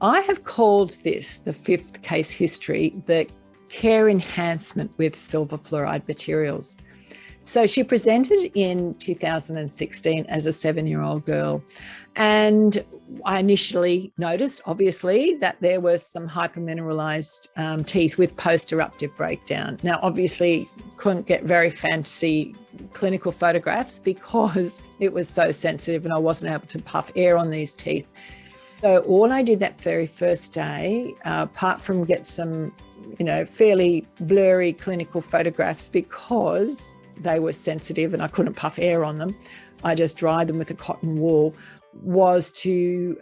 I have called this, the fifth case history, the care enhancement with silver fluoride materials. So she presented in 2016 as a 7-year-old girl. And I initially noticed, obviously, that there was some hypomineralised teeth with post-eruptive breakdown. Now, obviously, couldn't get very fancy clinical photographs because it was so sensitive and I wasn't able to puff air on these teeth. So all I did that very first day, apart from get some, fairly blurry clinical photographs because they were sensitive and I couldn't puff air on them, I just dried them with a cotton wool, was to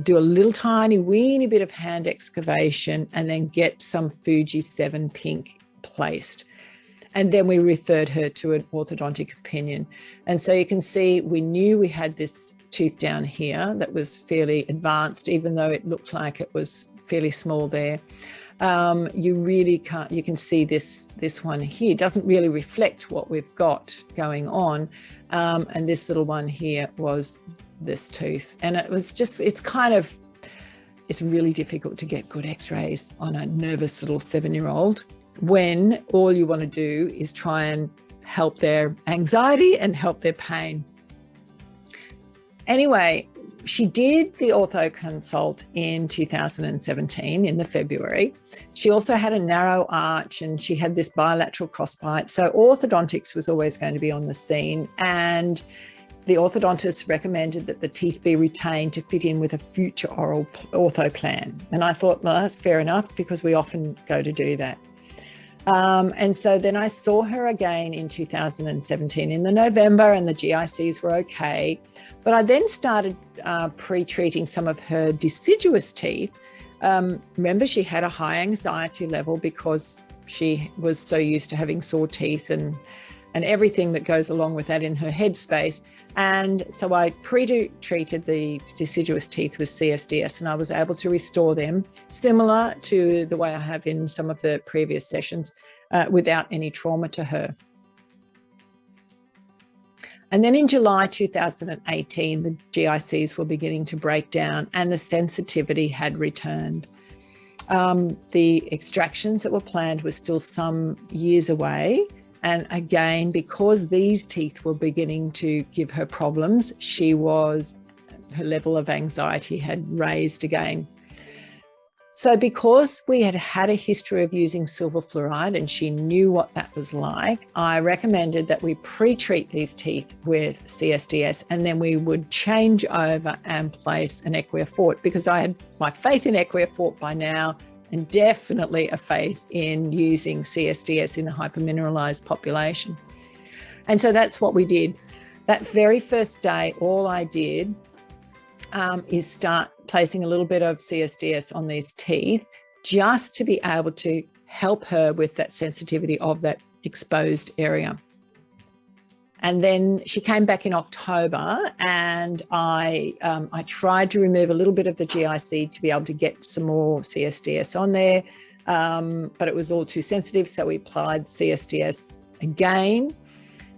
do a little tiny weeny bit of hand excavation and then get some Fuji 7 pink placed. And then we referred her to an orthodontic opinion. And so you can see we knew we had this tooth down here that was fairly advanced, even though it looked like it was fairly small there. You can see this one here doesn't really reflect what we've got going on. And this little one here was this tooth. And it was just, it's really difficult to get good x-rays on a nervous little 7-year-old when all you want to do is try and help their anxiety and help their pain. Anyway, she did the ortho consult in 2017 in the February. She also had a narrow arch and she had this bilateral crossbite. So orthodontics was always going to be on the scene, and the orthodontist recommended that the teeth be retained to fit in with a future oral ortho plan. And I thought, well, that's fair enough because we often go to do that. And so then I saw her again in 2017 in the November, and the GICs were okay. But I then started pre-treating some of her deciduous teeth. Remember, she had a high anxiety level because she was so used to having sore teeth and everything that goes along with that in her headspace. And so I pre-treated the deciduous teeth with CSDS, and I was able to restore them similar to the way I have in some of the previous sessions without any trauma to her. And then in July 2018, the GICs were beginning to break down and the sensitivity had returned. The extractions that were planned were still some years away. And again, because these teeth were beginning to give her problems, her level of anxiety had raised again. So because we had had a history of using silver fluoride and she knew what that was like, I recommended that we pre-treat these teeth with CSDS and then we would change over and place an Equiafort, because I had my faith in Equiafort by now, and definitely a faith in using CSDS in a hypomineralised population. And so that's what we did. That very first day, all I did is start placing a little bit of CSDS on these teeth just to be able to help her with that sensitivity of that exposed area. And then she came back in October, and I tried to remove a little bit of the GIC to be able to get some more CSDS on there, but it was all too sensitive, so we applied CSDS again.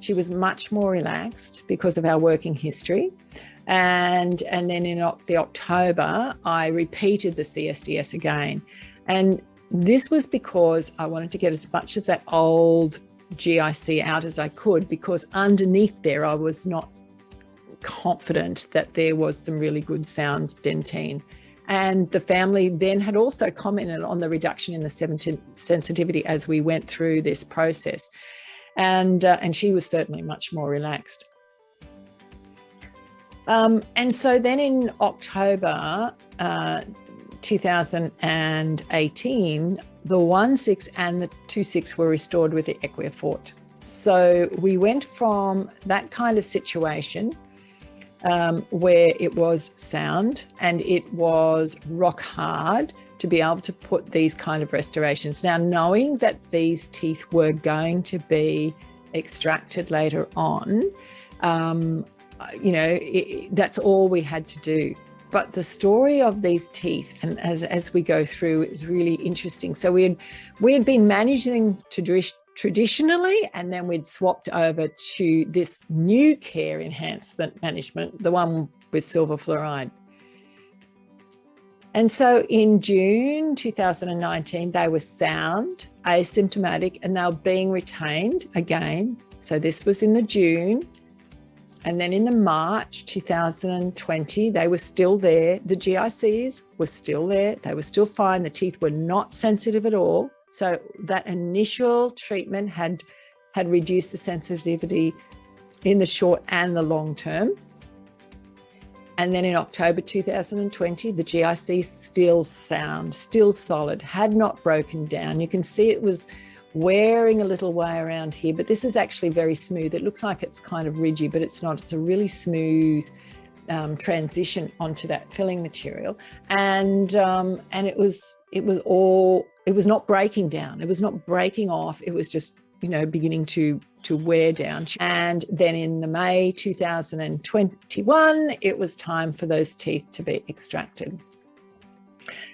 She was much more relaxed because of our working history. And then in the October, I repeated the CSDS again. And this was because I wanted to get as much of that old GIC out as I could, because underneath there I was not confident that there was some really good sound dentine. And the family then had also commented on the reduction in the sensitivity as we went through this process. And she was certainly much more relaxed. And so then in October 2018, the 1.6 and the 2.6 were restored with the Equiafort. So we went from that kind of situation where it was sound and it was rock hard to be able to put these kind of restorations. Now, knowing that these teeth were going to be extracted later on, that's all we had to do. But the story of these teeth, and as we go through, is really interesting. So we had been managing traditionally, and then we'd swapped over to this new care enhancement management, the one with silver fluoride. And so in June 2019, they were sound, asymptomatic, and they were being retained again. So this was in the June. And then in the March 2020, they were still there. The GICs were still there. They were still fine. The teeth were not sensitive at all. So that initial treatment had reduced the sensitivity in the short and the long term. And then in October 2020, the GIC still sound, still solid, had not broken down. You can see it was wearing a little way around here, but this is actually very smooth. It looks like it's kind of ridgy, but it's not. It's a really smooth transition onto that filling material. And it was not breaking down. It was not breaking off. It was just, beginning to wear down. And then in the May 2021, it was time for those teeth to be extracted.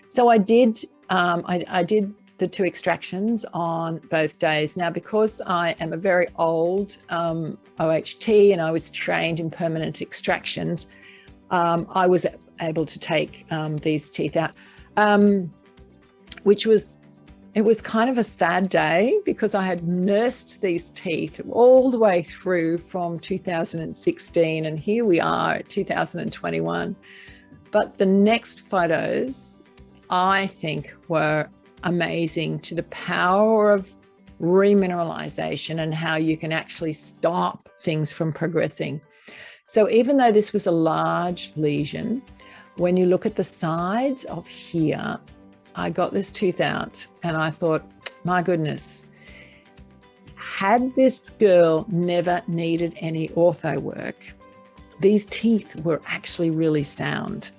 So I did the 2 extractions on both days. Now, because I am a very old OHT and I was trained in permanent extractions, I was able to take these teeth out, it was kind of a sad day because I had nursed these teeth all the way through from 2016, and here we are at 2021. But the next photos, I think, were amazing to the power of remineralization and how you can actually stop things from progressing. So even though this was a large lesion, when you look at the sides of here, I got this tooth out and I thought, my goodness, had this girl never needed any ortho work, these teeth were actually really sound.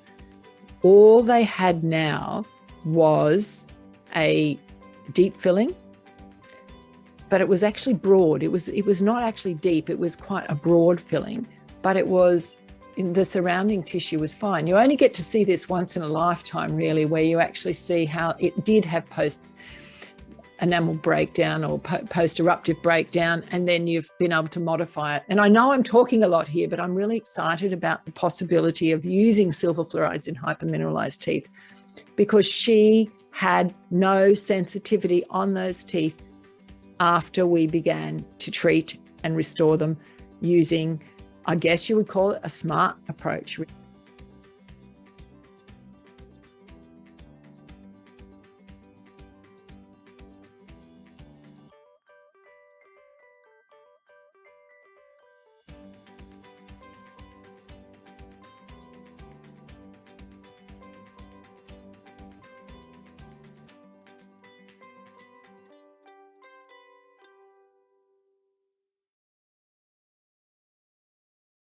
All they had now was a deep filling, but it was actually broad. It was not actually deep. It was quite a broad filling, but it was, the surrounding tissue was fine. You only get to see this once in a lifetime, really, where you actually see how it did have post-enamel breakdown or post-eruptive breakdown, and then you've been able to modify it. And I know I'm talking a lot here, but I'm really excited about the possibility of using silver fluorides in hypomineralized teeth, because she had no sensitivity on those teeth after we began to treat and restore them using, I guess you would call it, a smart approach.